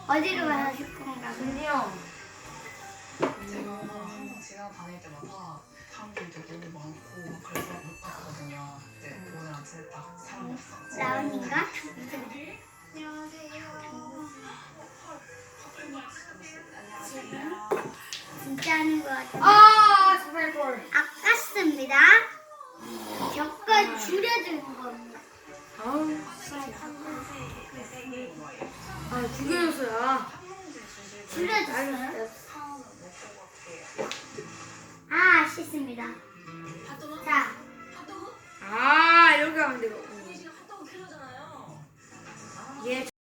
어디로 가실 건가? 근데요. 제가 항상 지나 다닐 때마다 사람들이 너무 많고 그래서 못 갔거든요. 근데 오늘 아침에 딱 사람이 없어. 라온인가? 진짜 하는 거 같아. 아, 정말 걸. 아깝습니다. 젓갈 줄여주는 겁니다. 아우. 아, 죽여줬어요. 줄여줬어요? 아, 아쉽습니다. 자, 아, 이렇게 하면 되고. 얘